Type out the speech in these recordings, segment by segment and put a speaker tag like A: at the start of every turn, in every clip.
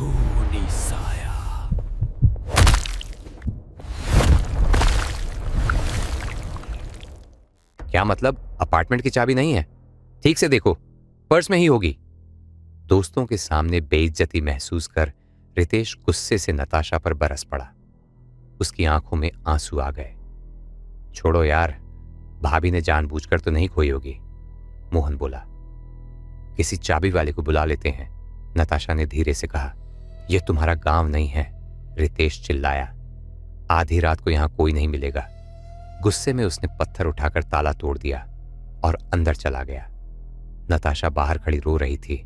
A: खूनी साया।
B: क्या मतलब? अपार्टमेंट की चाबी नहीं है? ठीक से देखो, पर्स में ही होगी। दोस्तों के सामने बेइज्जती महसूस कर रितेश गुस्से से नताशा पर बरस पड़ा। उसकी आंखों में आंसू आ गए। छोड़ो यार, भाभी ने जानबूझकर तो नहीं खोई होगी, मोहन बोला। किसी चाबी वाले को बुला लेते हैं, नताशा ने धीरे से कहा। यह तुम्हारा गांव नहीं है, रितेश चिल्लाया। आधी रात को यहां कोई नहीं मिलेगा। गुस्से में उसने पत्थर उठाकर ताला तोड़ दिया और अंदर चला गया। नताशा बाहर खड़ी रो रही थी।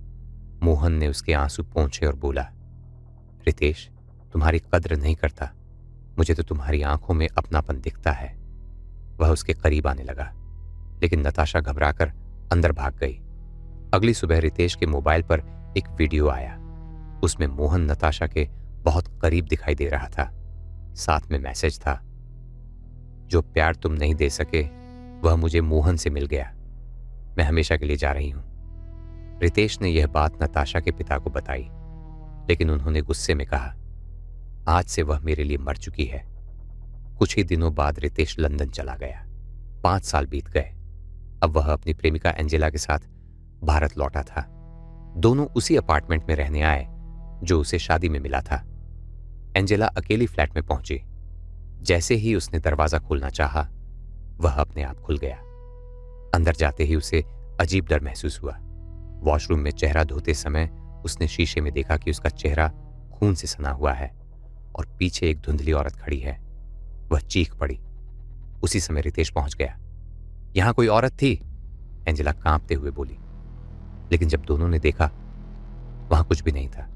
B: मोहन ने उसके आंसू पोंछे और बोला, रितेश, तुम्हारी कद्र नहीं करता। मुझे तो तुम्हारी आंखों में अपनापन दिखता है। वह उसके करीब आने लगा, लेकिन नताशा घबराकर अंदर भाग गई। अगली सुबह रितेश के मोबाइल पर एक वीडियो आया। उसमें मोहन नताशा के बहुत करीब दिखाई दे रहा था। साथ में मैसेज था, जो प्यार तुम नहीं दे सके वह मुझे मोहन से मिल गया। मैं हमेशा के लिए जा रही हूं। रितेश ने यह बात नताशा के पिता को बताई, लेकिन उन्होंने गुस्से में कहा, आज से वह मेरे लिए मर चुकी है। कुछ ही दिनों बाद रितेश लंदन चला गया। 5 साल बीत गए। अब वह अपनी प्रेमिका एंजेला के साथ भारत लौटा था। दोनों उसी अपार्टमेंट में रहने आए जो उसे शादी में मिला था। एंजेला अकेली फ्लैट में पहुंची। जैसे ही उसने दरवाजा खोलना चाहा, वह अपने आप खुल गया। अंदर जाते ही उसे अजीब डर महसूस हुआ। वॉशरूम में चेहरा धोते समय उसने शीशे में देखा कि उसका चेहरा खून से सना हुआ है और पीछे एक धुंधली औरत खड़ी है। वह चीख पड़ी। उसी समय रितेश पहुंच गया। यहां कोई औरत थी? एंजेला कांपते हुए बोली। लेकिन जब दोनों ने देखा, वहां कुछ भी नहीं था।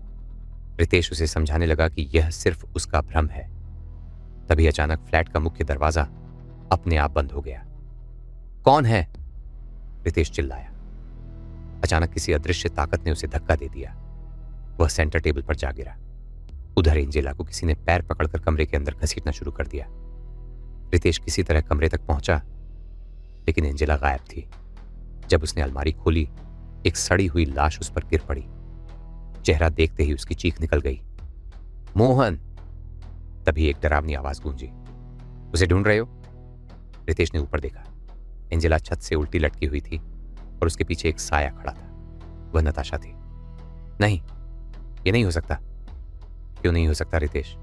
B: रितेश उसे समझाने लगा कि यह सिर्फ उसका भ्रम है। तभी अचानक फ्लैट का मुख्य दरवाजा अपने आप बंद हो गया। कौन है? रितेश चिल्लाया। अचानक किसी अदृश्य ताकत ने उसे धक्का दे दिया। वह सेंटर टेबल पर जा गिरा। उधर एंजेला को किसी ने पैर पकड़कर कमरे के अंदर घसीटना शुरू कर दिया। रितेश किसी तरह कमरे तक पहुंचा, लेकिन एंजेला गायब थी। जब उसने अलमारी खोली, एक सड़ी हुई लाश उस पर गिर पड़ी। चेहरा देखते ही उसकी चीख निकल गई, मोहन! तभी एक डरावनी आवाज गूंजी, उसे ढूंढ रहे हो? रितेश ने ऊपर देखा। एंजेला छत से उल्टी लटकी हुई थी और उसके पीछे एक साया खड़ा था। वह नताशा थी। नहीं, यह नहीं हो सकता। क्यों नहीं हो सकता रितेश?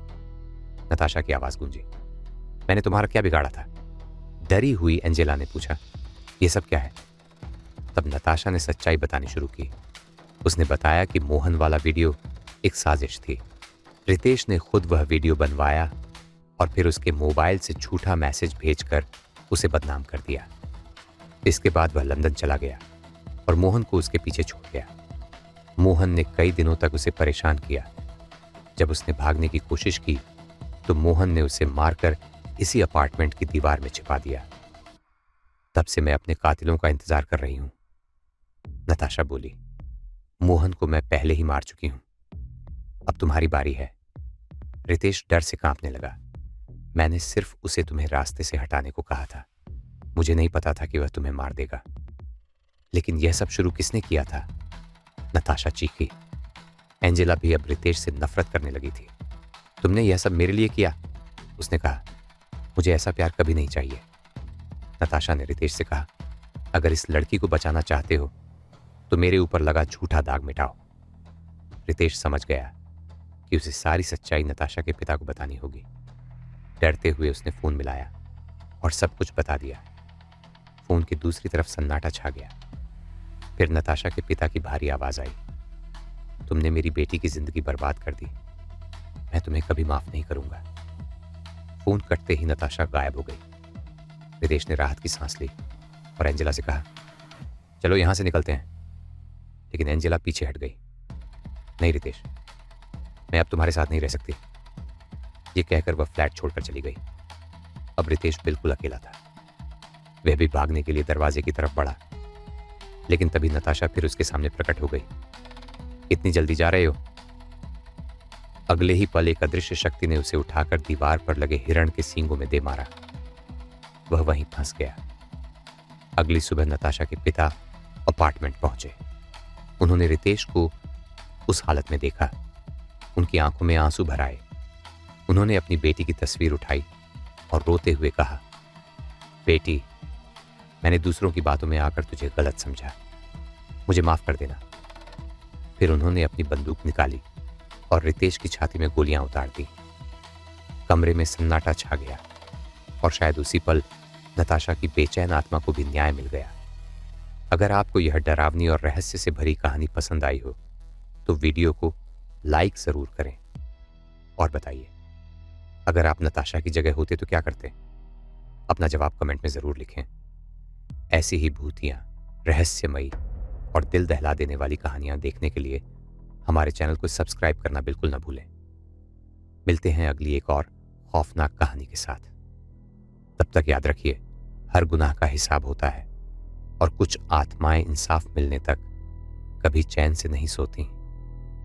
B: नताशा की आवाज गूंजी। मैंने तुम्हारा क्या बिगाड़ा था? डरी हुई एंजेला ने पूछा। यह सब क्या है? तब नताशा ने सच्चाई बतानी शुरू की। उसने बताया कि मोहन वाला वीडियो एक साजिश थी। रितेश ने खुद वह वीडियो बनवाया और फिर उसके मोबाइल से झूठा मैसेज भेजकर उसे बदनाम कर दिया। इसके बाद वह लंदन चला गया और मोहन को उसके पीछे छोड़ गया। मोहन ने कई दिनों तक उसे परेशान किया। जब उसने भागने की कोशिश की तो मोहन ने उसे मारकर इसी अपार्टमेंट की दीवार में छिपा दिया। तब से मैं अपने कातिलों का इंतजार कर रही हूं, नताशा बोली। मोहन को मैं पहले ही मार चुकी हूं। अब तुम्हारी बारी है। रितेश डर से कांपने लगा। मैंने सिर्फ उसे तुम्हें रास्ते से हटाने को कहा था। मुझे नहीं पता था कि वह तुम्हें मार देगा। लेकिन यह सब शुरू किसने किया था? नताशा चीखी। एंजेला भी अब रितेश से नफरत करने लगी थी। तुमने यह सब मेरे लिए किया? उसने कहा। मुझे ऐसा प्यार कभी नहीं चाहिए। नताशा ने रितेश से कहा, अगर इस लड़की को बचाना चाहते हो तो मेरे ऊपर लगा झूठा दाग मिटाओ। रितेश समझ गया कि उसे सारी सच्चाई नताशा के पिता को बतानी होगी। डरते हुए उसने फोन मिलाया और सब कुछ बता दिया। फोन की दूसरी तरफ सन्नाटा छा गया। फिर नताशा के पिता की भारी आवाज आई, तुमने मेरी बेटी की जिंदगी बर्बाद कर दी। मैं तुम्हें कभी माफ नहीं करूंगा। फोन कटते ही नताशा गायब हो गई। रितेश ने राहत की सांस ली और एंजेला से कहा, चलो यहां से निकलते हैं। लेकिन एंजेला पीछे हट गई। नहीं रितेश, मैं अब तुम्हारे साथ नहीं रह सकती। ये कहकर वह फ्लैट छोड़कर चली गई। अब रितेश बिल्कुल अकेला था। वह भी भागने के लिए दरवाजे की तरफ बढ़ा, लेकिन तभी नताशा फिर उसके सामने प्रकट हो गई। इतनी जल्दी जा रहे हो? अगले ही पल एक अदृश्य शक्ति ने उसे उठाकर दीवार पर लगे हिरण के सींगों में दे मारा। वह वहीं फंस गया। अगली सुबह नताशा के पिता अपार्टमेंट पहुंचे। उन्होंने रितेश को उस हालत में देखा। उनकी आंखों में आंसू भर आए। उन्होंने अपनी बेटी की तस्वीर उठाई और रोते हुए कहा, बेटी, मैंने दूसरों की बातों में आकर तुझे गलत समझा, मुझे माफ कर देना। फिर उन्होंने अपनी बंदूक निकाली और रितेश की छाती में गोलियां उतार दी। कमरे में सन्नाटा छा गया और शायद उसी पल नताशा की बेचैन आत्मा को भी न्याय मिल गया। अगर आपको यह डरावनी और रहस्य से भरी कहानी पसंद आई हो तो वीडियो को लाइक जरूर करें और बताइए, अगर आप नताशा की जगह होते तो क्या करते? अपना जवाब कमेंट में जरूर लिखें। ऐसी ही भूतियां, रहस्यमयी और दिल दहला देने वाली कहानियां देखने के लिए हमारे चैनल को सब्सक्राइब करना बिल्कुल ना भूलें। मिलते हैं अगली एक और खौफनाक कहानी के साथ। तब तक याद रखिए, हर गुनाह का हिसाब होता है और कुछ आत्माएं इंसाफ मिलने तक कभी चैन से नहीं सोती।